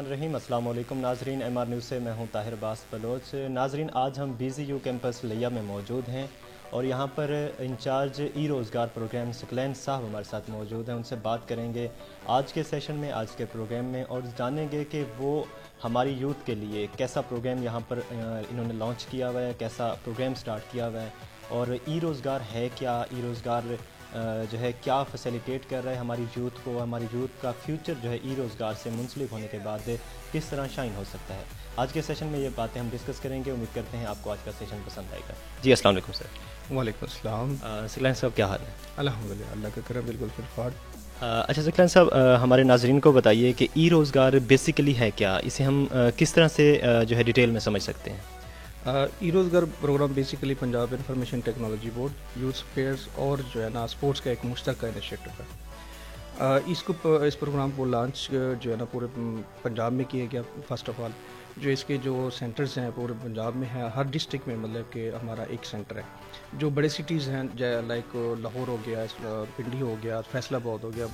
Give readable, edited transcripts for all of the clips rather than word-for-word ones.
बिस्मिल्लाहिर्रहमानिर्रहीम। अस्सलाम वालेकुम नाजरीन, एम आर न्यूज़ से मैं हूं ताहिर बास बलोच। नाजरीन, आज हम BZU कैंपस लिया में मौजूद हैं और यहाँ पर इंचार्ज रोज़गार प्रोग्राम सकलैन साहब हमारे साथ मौजूद हैं। उनसे बात करेंगे आज के सेशन में, आज के प्रोग्राम में, और जानेंगे कि वो हमारी यूथ के लिए कैसा प्रोग्राम यहाँ पर इन्होंने लॉन्च किया हुआ है, कैसा प्रोग्राम स्टार्ट किया हुआ है, और रोज़गार है क्या, रोज़गार जो है क्या फैसिलिटेट कर रहा है हमारी यूथ को, हमारी यूथ का फ्यूचर जो है रोज़गार से मुंसलिक होने के बाद किस तरह शाइन हो सकता है। आज के सेशन में ये बातें हम डिस्कस करेंगे। उम्मीद करते हैं आपको आज का सेशन पसंद आएगा। जी अस्सलाम वालेकुम सर। वालेकुम अस्सलाम। सकलैन साहब क्या हाल है? अल्हम्दुलिल्लाह, अल्लाह का करम, बिल्कुल फिलहाल। अच्छा सकलैन साहब, हमारे नाजरीन को बताइए कि रोज़गार बेसिकली है क्या, इसे हम किस तरह से जो है डिटेल में समझ सकते हैं? रोज़गार program basically Punjab information technology board, youth affairs और जो है ना स्पोर्ट्स का एक मुश्तरका इनिशिएटिव है। इस प्रोग्राम को लॉन्च जो है ना पूरे पंजाब में किया गया। फर्स्ट ऑफ ऑल जो इसके जो सेंटर्स हैं पूरे पंजाब में हैं, हर डिस्ट्रिक्ट में मतलब कि हमारा एक सेंटर है। जो बड़े सिटीज़ हैं लाइक लाहौर हो गया, पिंडी हो गया, फैसलाबाद हो गया,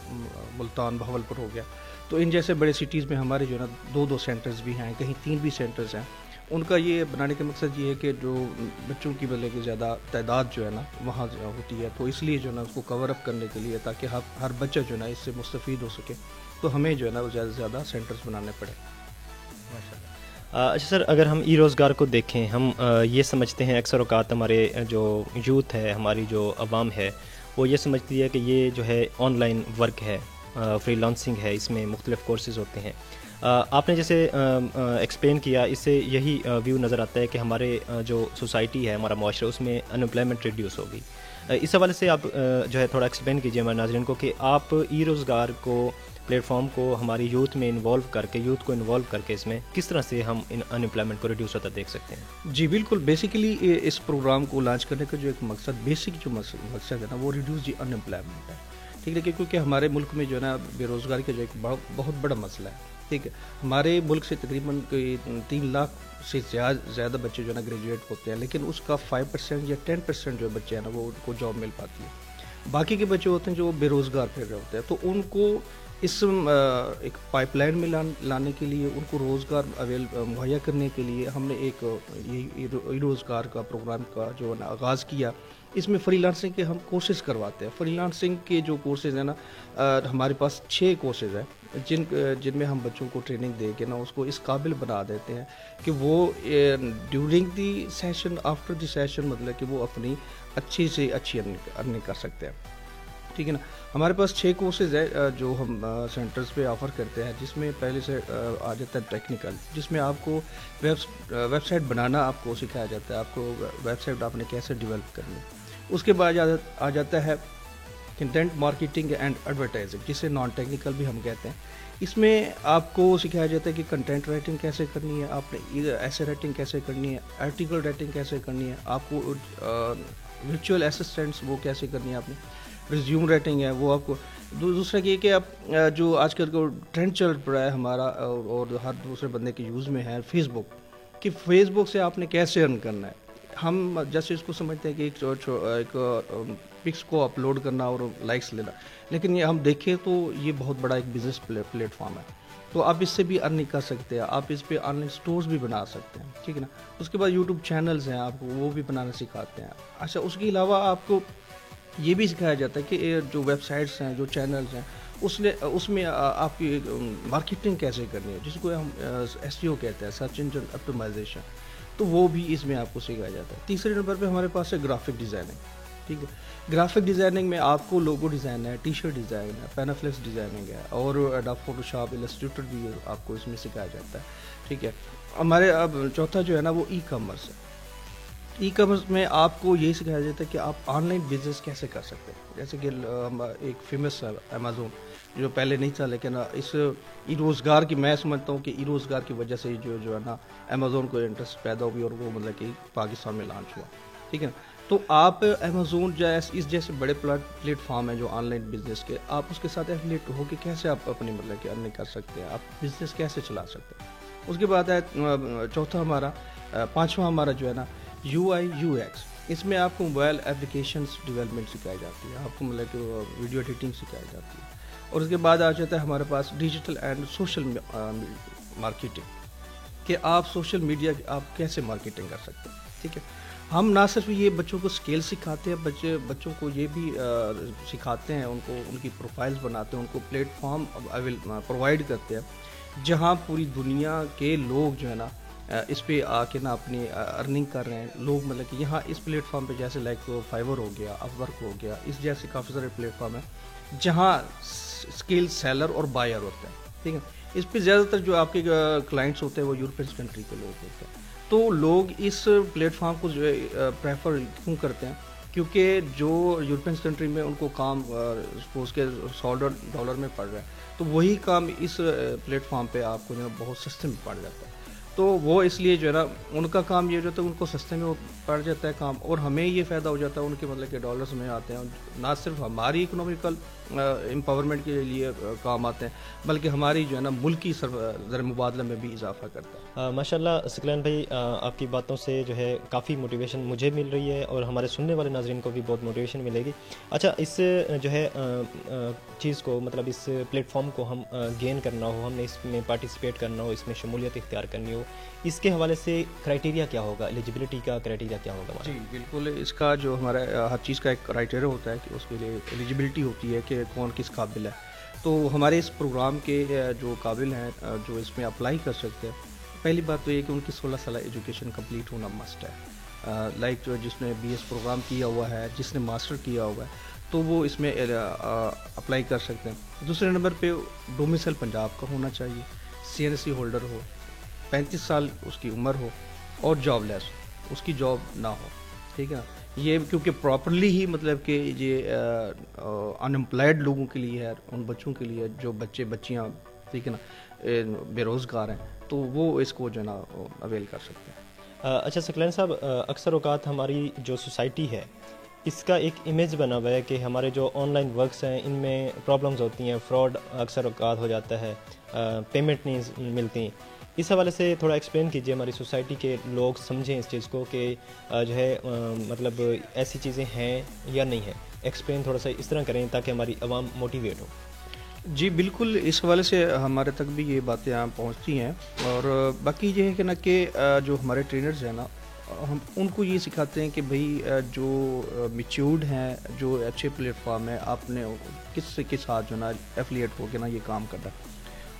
मुल्तान, बहावलपुर हो गया, तो इन जैसे बड़े सिटीज़ में हमारे जो है ना दो सेंटर्स भी हैं, कहीं 3 भी सेंटर्स हैं। उनका ये बनाने का मकसद ये है कि जो बच्चों की मतलब कि ज़्यादा तादाद जो है ना वहाँ होती है, तो इसलिए जो है ना उसको कवर अप करने के लिए, ताकि हर बच्चा जो है ना इससे मुस्तफ़ीद हो सके, तो हमें जो है ना ज़्यादा से ज़्यादा सेंटर्स बनाने पड़े। अच्छा सर, अगर हम रोज़गार को देखें, हम ये समझते हैं अक्सर औक़ात हमारे जो यूथ है, हमारी जो अवाम है, वो ये समझती है कि ये जो है ऑनलाइन वर्क है, फ्रीलांसिंग है, इसमें मुख्तलिफ़ कोर्सेज़ होते हैं। आपने जैसे एक्सप्लेन किया, इससे यही व्यू नज़र आता है कि हमारे जो सोसाइटी है, हमारा माशरा, उसमें अनएम्प्लॉयमेंट रिड्यूस होगी। इस हवाले से आप जो है थोड़ा एक्सप्लेन कीजिए हमारे नाज़रीन को कि आप रोज़गार को, प्लेटफॉर्म को हमारी यूथ में इन्वॉल्व करके, यूथ को इन्वॉल्व करके इसमें किस तरह से हम इन अनएम्प्लॉयमेंट को रिड्यूस होता देख सकते हैं? जी बिल्कुल, बेसिकली इस प्रोग्राम को लॉन्च करने का जो एक मकसद, बेसिक जो मकसद है ना, वो रिड्यूस दी अनएम्प्लॉयमेंट है। ठीक है, क्योंकि हमारे मुल्क में जो है ना बेरोज़गारी का जो एक बहुत बड़ा मसला है। ठीक है, हमारे मुल्क से तकरीबन 3 लाख से ज़्यादा बच्चे जो है ना ग्रेजुएट होते हैं, लेकिन उसका 5% या 10% जो बच्चे हैं ना वो उनको जॉब मिल पाती है। बाकी के बच्चे होते हैं जो बेरोज़गार फिर रहे होते हैं, तो उनको इस एक पाइपलाइन में लाने के लिए, उनको रोज़गार मुहैया करने के लिए हमने एक ये रोज़गार का प्रोग्राम का जो है ना आगाज़ किया। इसमें फ्रीलांसिंग के हम कोर्सेज़ करवाते हैं। फ्रीलांसिंग के जो कोर्सेज़ हैं ना, हमारे पास 6 कोर्सेज़ हैं जिनमें हम बच्चों को ट्रेनिंग दे के ना उसको इस काबिल बना देते हैं कि वो during the session, after the session, मतलब कि वो अपनी अच्छी से अच्छी अर्निंग कर सकते हैं। ठीक है ना, हमारे पास 6 कोर्सेज़ है जो हम सेंटर्स पे ऑफ़र करते हैं, जिसमें पहले से आ जाता है टेक्निकल, जिसमें आपको वेबसाइट बनाना आपको सिखाया जाता है, आपको वेबसाइट आपने कैसे डेवलप करनी है। उसके बाद आ जाता है कंटेंट मार्केटिंग एंड एडवर्टाइजिंग, जिसे नॉन टेक्निकल भी हम कहते हैं। इसमें आपको सिखाया जाता है कि कंटेंट राइटिंग कैसे करनी है, आपने ऐसे राइटिंग कैसे करनी है, आर्टिकल राइटिंग कैसे करनी है, आपको वर्चुअल असिस्टेंट्स वो कैसे करनी है, आपने रिज्यूम राइटिंग है वो आपको। दूसरा ये कि आप जो आजकल को ट्रेंड चल रहा है हमारा और हर दूसरे बंदे के यूज़ में है, फेसबुक, कि फेसबुक से आपने कैसे अर्न करना है। हम जैसे इसको समझते हैं कि एक पिक्स को अपलोड करना और लाइक्स लेना, लेकिन ये हम देखें तो ये बहुत बड़ा एक बिज़नेस प्लेटफॉर्म है। तो आप इससे भी अर्निंग कर सकते हैं, आप इस पे ऑनलाइन स्टोर्स भी बना सकते हैं। ठीक है ना, उसके बाद यूट्यूब चैनल्स हैं, आपको वो भी बनाना सिखाते हैं। अच्छा, उसके अलावा आपको ये भी सिखाया जाता है कि जो वेबसाइट्स हैं, जो चैनल्स हैं, उसमें आपकी मार्केटिंग कैसे करनी है, जिसको हम SEO कहते हैं, सर्च इंजन ऑप्टिमाइजेशन, तो वो भी इसमें आपको सिखाया जाता है। तीसरे नंबर पे हमारे पास है ग्राफिक डिज़ाइनिंग। ठीक है, ग्राफिक डिज़ाइनिंग में आपको लोगो डिज़ाइन है, टी-शर्ट डिज़ाइन है, पैनाफ्लेक्स डिज़ाइनिंग है, और एडोब फोटोशॉप, इलस्ट्रेटर भी आपको इसमें सिखाया जाता है। ठीक है, हमारे अब चौथा जो है ना वो ई-कॉमर्स है। ई-कॉमर्स में आपको यही सिखाया जाता है कि आप ऑनलाइन बिजनेस कैसे कर सकते हैं। जैसे कि एक फेमस है अमेज़ोन, जो पहले नहीं था, लेकिन इस रोज़गार की, मैं समझता हूँ कि रोज़गार की वजह से जो है ना अमेज़ोन को इंटरेस्ट पैदा हुई और वो मतलब कि पाकिस्तान में लॉन्च हुआ। ठीक है ना, तो आप अमेज़ोन इस जैसे बड़े प्लेटफॉर्म हैं जो ऑनलाइन बिजनेस के, आप उसके साथ एफिलिएट हो के कैसे आप अपनी मतलब कि अर्निंग कर सकते हैं, आप बिजनेस कैसे चला सकते हैं। उसके बाद है चौथा हमारा, पाँचवा हमारा जो है ना UI UX, इसमें आपको मोबाइल एप्लीकेशंस डेवलपमेंट सिखाई जाती है, आपको मतलब कि वीडियो एडिटिंग सिखाई जाती है। और उसके बाद आ जाता है हमारे पास डिजिटल एंड सोशल मार्केटिंग कि आप सोशल मीडिया आप कैसे मार्केटिंग कर सकते हैं, ठीक है। हम ना सिर्फ ये बच्चों को स्किल सिखाते हैं, बच्चों को ये भी सिखाते हैं, उनको उनकी प्रोफाइल्स बनाते हैं, उनको प्लेटफॉर्म प्रोवाइड करते हैं जहाँ पूरी दुनिया के लोग जो है ना इस पे आके ना अपनी अर्निंग कर रहे हैं लोग, मतलब कि यहाँ इस प्लेटफॉर्म पे जैसे लाइक फाइवर हो गया, अपवर्क हो गया, इस जैसे काफ़ी सारे प्लेटफॉर्म हैं जहाँ स्किल सेलर और बायर होते हैं, ठीक है। इस पे ज़्यादातर जो आपके क्लाइंट्स होते हैं वो यूरोपियन कंट्री के लोग होते हैं। तो लोग इस प्लेटफॉर्म को जो है प्रेफर क्यों करते हैं, क्योंकि जो यूरोपियन कंट्री में उनको काम सपोज के $100 में पड़ रहा है, तो वही काम इस प्लेटफॉर्म पे आपको जो है बहुत सस्ते में पड़ जाता है। तो वो इसलिए जो है ना उनका काम ये जो होता है उनको सस्ते में पड़ जाता है काम, और हमें ये फ़ायदा हो जाता है उनके मतलब के डॉलर्स में आते हैं, ना सिर्फ हमारी इकोनॉमिकल एम्पावरमेंट के लिए काम आते हैं बल्कि हमारी जो है ना मुल्की ज़र मुबादला में भी इजाफा करता है। माशाल्लाह सकलैन भाई, आपकी बातों से जो है काफ़ी मोटिवेशन मुझे मिल रही है और हमारे सुनने वाले नाज़रीन को भी बहुत मोटिवेशन मिलेगी। अच्छा, इस जो है चीज़ को, मतलब इस प्लेटफॉर्म को हम गेन करना हो, हमने इसमें पार्टिसिपेट करना हो, इसमें शमूलियत इख्तियार करनी हो, इसके हवाले से क्राइटेरिया क्या होगा, एलिजिबिलिटी का क्राइटेरिया क्या होगा? जी बिल्कुल, इसका जो हमारा हर चीज़ का एक क्राइटेरिया होता है कि उसके लिए एलिजिबिलिटी होती है कि कौन किस काबिल है। तो हमारे इस प्रोग्राम के जो काबिल हैं जो इसमें अप्लाई कर सकते हैं, पहली बात तो ये कि उनकी 16 साल एजुकेशन कंप्लीट होना मस्ट है। लाइक जो जिसने BS प्रोग्राम किया हुआ है, जिसने मास्टर किया हुआ है, तो वो इसमें अप्लाई कर सकते हैं। दूसरे नंबर पे डोमिसाइल पंजाब का होना चाहिए, CNC होल्डर हो, 35 साल उसकी उम्र हो और जॉबलेस, उसकी जॉब ना हो, ठीक है। ये क्योंकि प्रॉपरली ही मतलब कि ये अनएम्प्लॉयड लोगों के लिए है, उन बच्चों के लिए जो बच्चियाँ, ठीक है ना, बेरोज़गार हैं, तो वो इसको जो है ना अवेल कर सकते हैं। अच्छा सकलैन साहब, अक्सर औक़ात हमारी जो सोसाइटी है इसका एक इमेज बना हुआ है कि हमारे जो ऑनलाइन वर्क्स हैं इनमें प्रॉब्लम्स होती हैं, फ्रॉड अक्सर औक़ात हो जाता है, पेमेंट नहीं मिलती। इस हवाले से थोड़ा एक्सप्लेन कीजिए, हमारी सोसाइटी के लोग समझें इस चीज़ को कि जो है मतलब ऐसी चीज़ें हैं या नहीं हैं। एक्सप्लेन थोड़ा सा इस तरह करें ताकि हमारी आवाम मोटिवेट हो। जी बिल्कुल, इस हवाले से हमारे तक भी ये बातें यहाँ पहुँचती हैं, और बाकी ये है कि ना कि जो हमारे ट्रेनर्स हैं ना, हम उनको ये सिखाते हैं कि भाई जो मैच्योर्ड हैं, जो अच्छे प्लेटफॉर्म है, आपने किस के साथ जो ना एफिलिएट होकर ना ये काम करना है।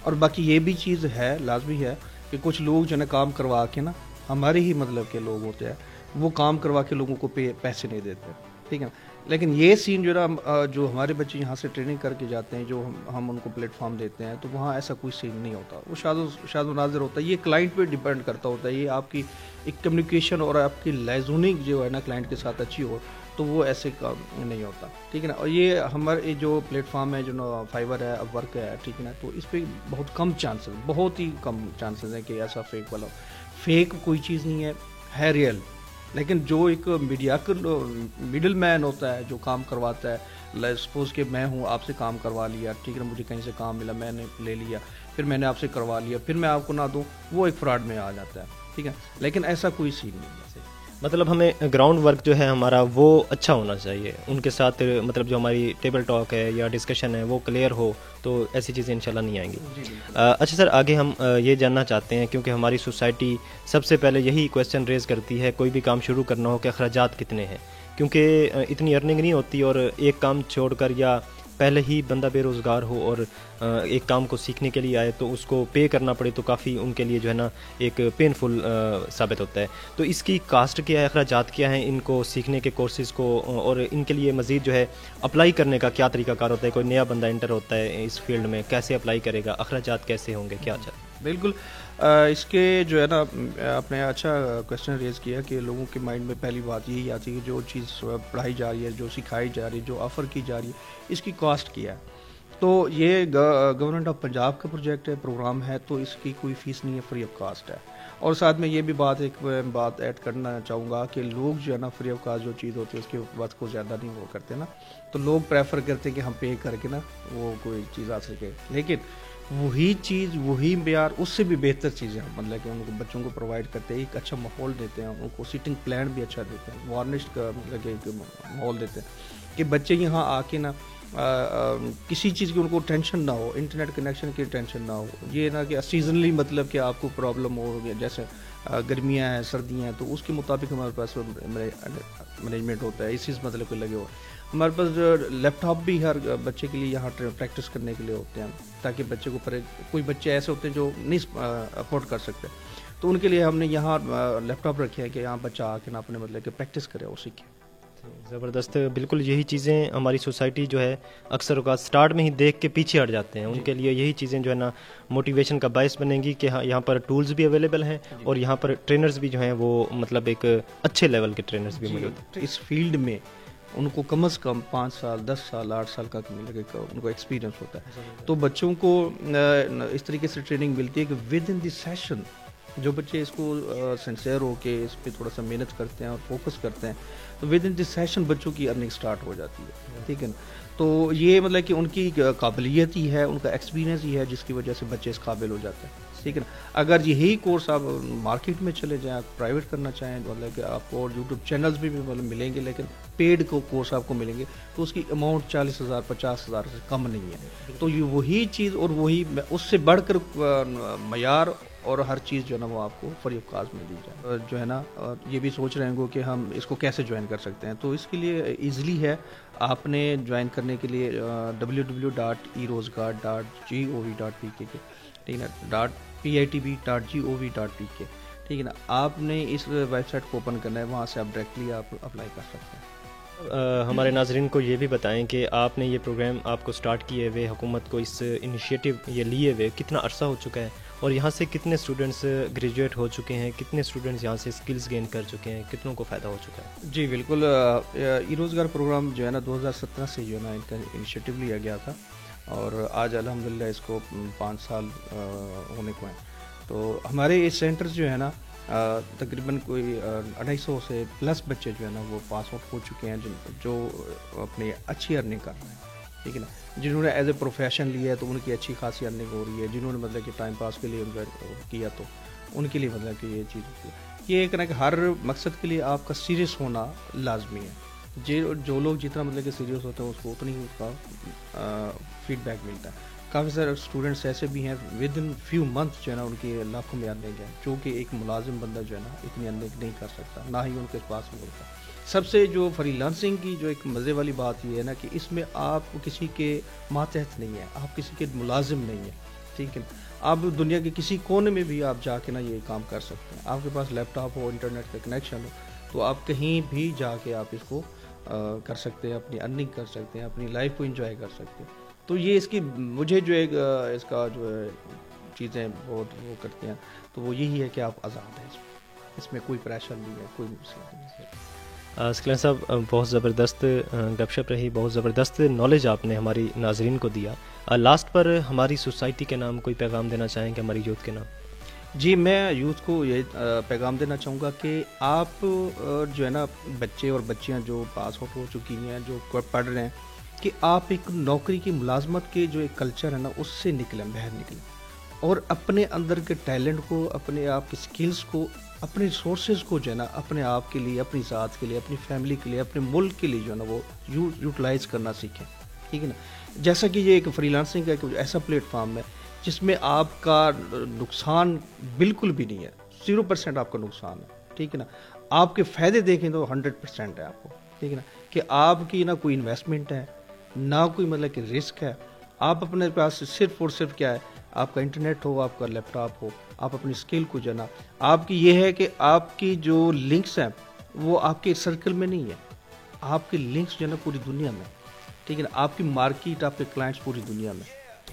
और बाकी ये भी चीज़ है, लाजमी है कि कुछ लोग जो है ना काम करवा के ना, हमारे ही मतलब के लोग होते हैं, वो काम करवा के लोगों को पैसे नहीं देते, ठीक है। लेकिन ये सीन जो ना जो हमारे बच्चे यहाँ से ट्रेनिंग करके जाते हैं, जो हम उनको प्लेटफॉर्म देते हैं, तो वहाँ ऐसा कोई सीन नहीं होता, वो शादो नाज़िर होता है। ये क्लाइंट पे डिपेंड करता होता है, ये आपकी एक कम्युनिकेशन और आपकी लाइजोनिक जो है ना क्लाइंट के साथ अच्छी हो, तो वो ऐसे काम नहीं होता, ठीक है ना। और ये हमारे जो प्लेटफॉर्म है, जो ना फाइवर है, अपवर्क है, ठीक है ना, तो इस पर बहुत कम चांसेस, बहुत ही कम चांसेस हैं कि ऐसा फेक वाला, फेक कोई चीज़ नहीं है रियल। लेकिन जो एक मिडिल मैन होता है जो काम करवाता है, सपोज कि मैं हूँ, आपसे काम करवा लिया, ठीक है ना, मुझे कहीं से काम मिला, मैंने ले लिया, फिर मैंने आपसे करवा लिया, फिर मैं आपको ना दूँ, वो एक फ्रॉड में आ जाता है, ठीक है। लेकिन ऐसा कोई सीन नहीं है। मतलब हमें ग्राउंड वर्क जो है हमारा वो अच्छा होना चाहिए, उनके साथ मतलब जो हमारी टेबल टॉक है या डिस्कशन है वो क्लियर हो, तो ऐसी चीज़ें इंशाल्लाह नहीं आएंगी। अच्छा सर, आगे हम ये जानना चाहते हैं, क्योंकि हमारी सोसाइटी सबसे पहले यही क्वेश्चन रेज करती है कोई भी काम शुरू करना हो कि अखराजात कितने हैं, क्योंकि इतनी अर्निंग नहीं होती, और एक काम छोड़कर या पहले ही बंदा बेरोज़गार हो और एक काम को सीखने के लिए आए तो उसको पे करना पड़े, तो काफ़ी उनके लिए जो है ना एक पेनफुल साबित होता है। तो इसकी कास्ट क्या है, अखराजात क्या हैं इनको सीखने के कोर्सेज़ को, और इनके लिए मज़ीद जो है अप्लाई करने का क्या तरीक़ाकार होता है? कोई नया बंदा इंटर होता है इस फील्ड में, कैसे अप्लाई करेगा, अखराजात कैसे होंगे, क्या अच्छा? बिल्कुल, इसके जो है ना आपने अच्छा क्वेश्चन रेज़ किया कि लोगों के माइंड में पहली बात यही आती है कि जो चीज़ पढ़ाई जा रही है, जो सिखाई जा रही है, जो ऑफ़र की जा रही है, इसकी कॉस्ट क्या है। तो ये गवर्नमेंट ऑफ पंजाब का प्रोजेक्ट है, प्रोग्राम है, तो इसकी कोई फ़ीस नहीं है, फ्री ऑफ कास्ट है। और साथ में ये भी बात ऐड करना चाहूँगा कि लोग जो है ना फ्री ऑफ कास्ट जो चीज़ होती है उसके बात को ज़्यादा नहीं वो करते ना, तो लोग प्रेफर करते हैं कि हम पे करके ना वो कोई चीज़ आ सके। लेकिन वही चीज़, वही म्यार, उससे भी बेहतर चीज़ें हम मतलब कि उनको बच्चों को प्रोवाइड करते हैं, एक अच्छा माहौल देते हैं, उनको सिटिंग प्लान भी अच्छा देते हैं, वार्निश्ड का मतलब कि माहौल देते हैं कि बच्चे यहाँ आके ना किसी चीज़ की उनको टेंशन ना हो, इंटरनेट कनेक्शन की टेंशन ना हो, ये ना कि सीजनली मतलब कि आपको प्रॉब्लम हो गया, जैसे गर्मियाँ हैं सर्दियाँ हैं, तो उसके मुताबिक हमारे पास मैनेजमेंट होता है, इसी मतलब के लगे हुए हमारे पास लैपटॉप भी हर बच्चे के लिए यहाँ प्रैक्टिस करने के लिए होते हैं, ताकि बच्चे को कोई बच्चे ऐसे होते हैं जो नहीं अफोर्ड कर सकते, तो उनके लिए हमने यहाँ लैपटॉप रखे हैं कि यहाँ बच्चा आके ना अपने मतलब कि प्रैक्टिस करे और सीखे। ज़बरदस्त, बिल्कुल यही चीज़ें हमारी सोसाइटी जो है अक्सर औक़ात स्टार्ट में ही देख के पीछे हट जाते हैं, उनके लिए यही चीज़ें जो है ना मोटिवेशन का बायस बनेंगी कि हाँ यहाँ पर टूल्स भी अवेलेबल हैं और यहाँ पर ट्रेनर्स भी जो हैं वो मतलब एक अच्छे लेवल के ट्रेनर्स भी मौजूद हैं। इस फील्ड में उनको कम से कम 5 साल 10 साल 8 साल का उनको एक्सपीरियंस होता है, तो बच्चों को इस तरीके से ट्रेनिंग मिलती है कि विद इन दिस सेशन जो बच्चे इसको सिंसियर हो के इस पर थोड़ा सा मेहनत करते हैं और फोकस करते हैं, तो विद इन दिस सेशन बच्चों की अर्निंग स्टार्ट हो जाती है, ठीक है ना। तो ये मतलब कि उनकी काबिलियत ही है, उनका एक्सपीरियंस ही है जिसकी वजह से बच्चे इस काबिल हो जाते हैं, ठीक है ना। अगर यही कोर्स आप मार्केट में चले जाएँ, प्राइवेट करना चाहें, मतलब कि आपको और यूट्यूब चैनल्स भी मतलब मिलेंगे, लेकिन पेड को कोर्स आपको मिलेंगे तो उसकी अमाउंट 40,000 50,000 से कम नहीं है। तो ये वही चीज़ और वही उससे बढ़कर मयार और हर चीज़ जो है ना वो आपको फ्री ऑफ कॉस्ट में दी जाए। जो है ना ये भी सोच रहे हैं कि हम इसको कैसे ज्वाइन कर सकते हैं, तो इसके लिए ईज़िली है, आपने ज्वाइन करने के लिए www.erozgar.gov.pk के, ठीक है ना, .pitb.gov.pk, ठीक है ना, आपने इस वेबसाइट को ओपन करना है, वहाँ से आप डायरेक्टली आप अप्लाई कर सकते हैं। हमारे नाजरीन को ये भी बताएं कि आपने ये प्रोग्राम आपको स्टार्ट किए हुए, हुकूमत को इस इनिशिएटिव ये लिए हुए कितना अरसा हो चुका है और यहाँ से कितने स्टूडेंट्स ग्रेजुएट हो चुके हैं, कितने स्टूडेंट्स यहाँ से स्किल्स गेन कर चुके हैं, कितनों को फ़ायदा हो चुका है? जी बिल्कुल, रोज़गार प्रोग्राम जो है ना 2017 से जो है ना इनका इनिशिएटिव लिया गया था और आज अल्हम्दुलिल्लाह इसको 5 साल होने को हैं। तो हमारे ये सेंटर्स जो है ना तकरीबन कोई 250 से प्लस बच्चे जो है ना वो पास आउट हो चुके हैं, जो अपनी अच्छी अर्निंग कर रहे हैं, ठीक है ना। जिन्होंने एज ए प्रोफेशन लिया है तो उनकी अच्छी खासी अर्निंग हो रही है, जिन्होंने मतलब कि टाइम पास के लिए उनका किया तो उनके लिए मतलब कि ये चीज़ होती है। ये एक ना कि हर मकसद के लिए आपका सीरियस होना लाजमी है। जो लोग जितना मतलब कि सीरियस होते हैं उसको उतनी ही उसका फीडबैक मिलता है। काफ़ी सारे स्टूडेंट्स ऐसे भी हैं विद इन फ्यू मंथ जो है ना उनकी लाखों में अर्निंग है, जो कि एक मुलाजिम बंदा जो है ना इतनी अर्निंग नहीं कर सकता, ना ही उनके पास में होता। सबसे जो फ्रीलांसिंग की जो एक मज़े वाली बात ये है ना कि इसमें आप किसी के मातहत नहीं है, आप किसी के मुलाजिम नहीं है, ठीक है। आप दुनिया के किसी कोने में भी आप जाके ना ये काम कर सकते हैं। आपके पास लैपटॉप हो, इंटरनेट का कनेक्शन हो, तो आप कहीं भी जाके आप इसको कर सकते हैं, अपनी अर्निंग कर सकते हैं, अपनी लाइफ को एंजॉय कर सकते हैं। तो ये इसकी मुझे जो एक इसका जो है चीज़ें बहुत वो करती हैं, तो वो यही है कि आप आज़ाद हैं, इसमें कोई प्रेशर नहीं है, कोई मसला नहीं है। सकलैन साहब बहुत ज़बरदस्त गपशप रही, बहुत ज़बरदस्त नॉलेज आपने हमारी नाजरीन को दिया। लास्ट पर हमारी सोसाइटी के नाम कोई पैगाम देना चाहेंगे हमारी यूथ के नाम? जी, मैं यूथ को ये पैगाम देना चाहूँगा कि आप जो है ना बच्चे और बच्चियाँ जो पास आउट हो चुकी हैं, जो पढ़ रहे हैं, कि आप एक नौकरी की मुलाजमत के जो एक कल्चर है ना उससे निकलें, बाहर निकलें और अपने अंदर के टैलेंट को, अपने आप की स्किल्स को, अपने रिसोर्सेज को जो है ना अपने आप के लिए, अपनी ज़ात के लिए, अपनी फैमिली के लिए, अपने मुल्क के लिए जो है ना वो यूटिलाइज करना सीखें, ठीक है ना। जैसा कि ये एक फ्रीलांसिंग का एक ऐसा प्लेटफॉर्म है जिसमें आपका नुकसान बिल्कुल भी नहीं है, 0% आपका नुकसान है, ठीक है ना। आपके फ़ायदे देखें तो 100% है आपको, ठीक है ना, कि आपकी ना कोई इन्वेस्टमेंट है, ना कोई मतलब कि रिस्क है। आप अपने पास सिर्फ और सिर्फ क्या है, आपका इंटरनेट हो, आपका लैपटॉप हो, आप अपनी स्किल को जो है ना, आपकी ये है कि आपकी जो लिंक्स हैं वो आपके सर्कल में नहीं है, आपके लिंक्स जो है ना पूरी दुनिया में, ठीक है ना। आपकी मार्केट, आपके क्लाइंट्स पूरी दुनिया में।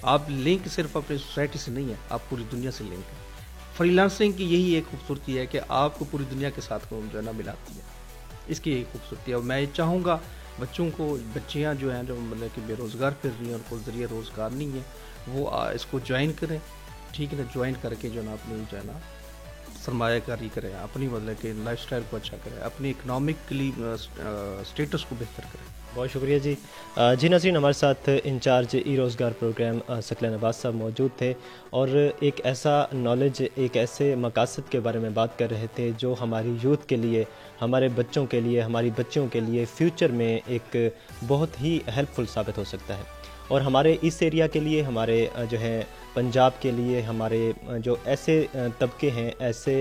आप लिंक सिर्फ अपनी सोसाइटी से नहीं है, आप पूरी दुनिया से लिंक है। फ्रीलांसिंग की यही एक खूबसूरती है कि आपको पूरी दुनिया के साथ जो है ना मिलाती है, इसकी यही खूबसूरती है। और मैं चाहूँगा बच्चों को, बच्चियाँ जो हैं जो मतलब कि बेरोज़गार फिर रही हैं, उनको ज़रिए रोज़गार नहीं है, वो इसको ज्वाइन करें, ठीक है ना। ज्वाइन करके जो है ना अपनी जो है ना सरमायाकारी करें, अपनी मतलब कि लाइफस्टाइल को अच्छा करें, अपनी इकनॉमिकली स्टेटस को बेहतर करें। बहुत शुक्रिया जी। जी नाज़रीन, हमारे साथ इंचार्ज ई रोज़गार प्रोग्राम सकलैन अब्बास साहब मौजूद थे और एक ऐसा नॉलेज, एक ऐसे मकासद के बारे में बात कर रहे थे जो हमारी यूथ के लिए, हमारे बच्चों के लिए, हमारी बच्चियों के लिए फ्यूचर में एक बहुत ही हेल्पफुल साबित हो सकता है। और हमारे इस एरिया के लिए, हमारे जो है पंजाब के लिए, हमारे जो ऐसे तबके हैं, ऐसे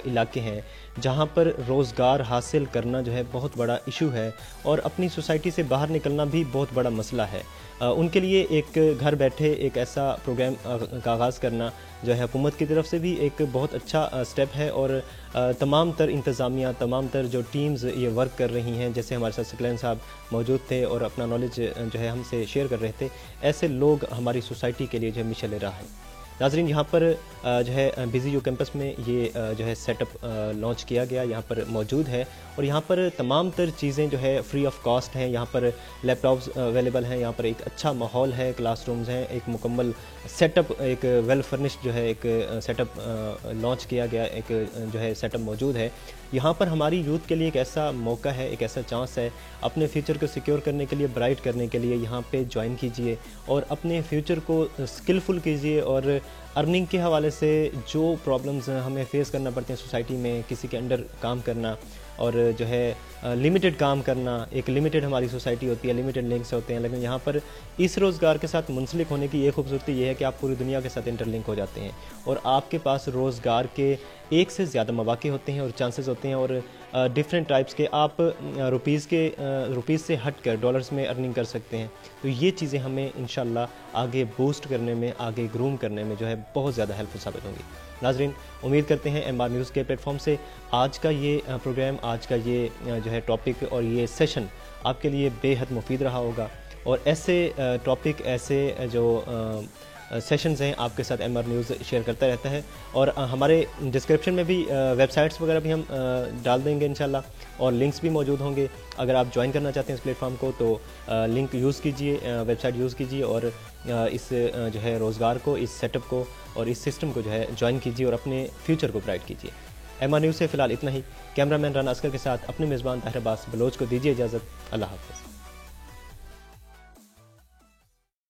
इलाके हैं जहाँ पर रोज़गार हासिल करना जो है बहुत बड़ा इशू है और अपनी सोसाइटी से बाहर निकलना भी बहुत बड़ा मसला है, उनके लिए एक घर बैठे एक ऐसा प्रोग्राम का आगाज़ करना जो है हुकूमत की तरफ से भी एक बहुत अच्छा स्टेप है। और तमाम तर इंतज़ामिया, तमाम तर जो टीम्स ये वर्क कर रही हैं, जैसे हमारे साथ सकलैन साहब मौजूद थे और अपना नॉलेज जो है हमसे शेयर कर रहे थे, ऐसे लोग हमारी सोसाइटी के लिए जो है मिशन ले रहा है। नाज़रीन, यहाँ पर जो है BZU कैंपस में ये जो है सेटअप लॉन्च किया गया, यहाँ पर मौजूद है और यहाँ पर तमाम तर चीज़ें जो है फ्री ऑफ कॉस्ट हैं। यहाँ पर लैपटॉप्स अवेलेबल हैं, यहाँ पर एक अच्छा माहौल है, क्लासरूम्स हैं, एक मुकम्मल सेटअप, एक वेल फर्निश्ड जो है एक सेटअप लॉन्च किया गया, एक जो है सेटअप मौजूद है। यहाँ पर हमारी यूथ के लिए एक ऐसा मौका है, एक ऐसा चांस है अपने फ्यूचर को सिक्योर करने के लिए, ब्राइट करने के लिए यहाँ पे ज्वाइन कीजिए और अपने फ्यूचर को स्किलफुल कीजिए। और अर्निंग के हवाले से जो प्रॉब्लम्स हमें फेस करना पड़ते हैं सोसाइटी में, किसी के अंडर काम करना और जो है लिमिटेड काम करना, एक लिमिटेड हमारी सोसाइटी होती है, लिमिटेड लिंक्स होते हैं, लेकिन यहाँ पर इस रोज़गार के साथ मुंसलिक होने की ये खूबसूरती ये है कि आप पूरी दुनिया के साथ इंटरलिंक हो जाते हैं और आपके पास रोज़गार के एक से ज़्यादा मौके होते हैं और चांसेस होते हैं और डिफरेंट टाइप्स के आप रुपीज़ से हट कर डॉलर्स में अर्निंग कर सकते हैं। तो ये चीज़ें हमें इंशाल्लाह आगे बूस्ट करने में, आगे ग्रूम करने में जो है बहुत ज़्यादा हेल्पफुल साबित होंगी। नाज़रीन, उम्मीद करते हैं MR न्यूज़ के प्लेटफॉर्म से आज का ये प्रोग्राम, आज का ये जो है टॉपिक और ये सेशन आपके लिए बेहद मुफीद रहा होगा और ऐसे टॉपिक, ऐसे जो सेशंस हैं आपके साथ MR न्यूज़ शेयर करता रहता है। और हमारे डिस्क्रिप्शन में भी वेबसाइट्स वगैरह भी हम डाल देंगे इंशाल्लाह और लिंक्स भी मौजूद होंगे। अगर आप ज्वाइन करना चाहते हैं इस प्लेटफॉर्म को तो लिंक यूज़ कीजिए, वेबसाइट यूज़ कीजिए और इस जो है रोज़गार को, इस सेटअप को और इस सिस्टम को जो है ज्वाइन कीजिए और अपने फ्यूचर को ब्राइट कीजिए। MR न्यूज़ से फ़िलहाल इतना ही। कैमरामैन राना अस्कर के साथ अपने मेज़बान ताहिर अब्बास बलोच को दीजिए इजाज़त। अल्लाह हाफ़िज़।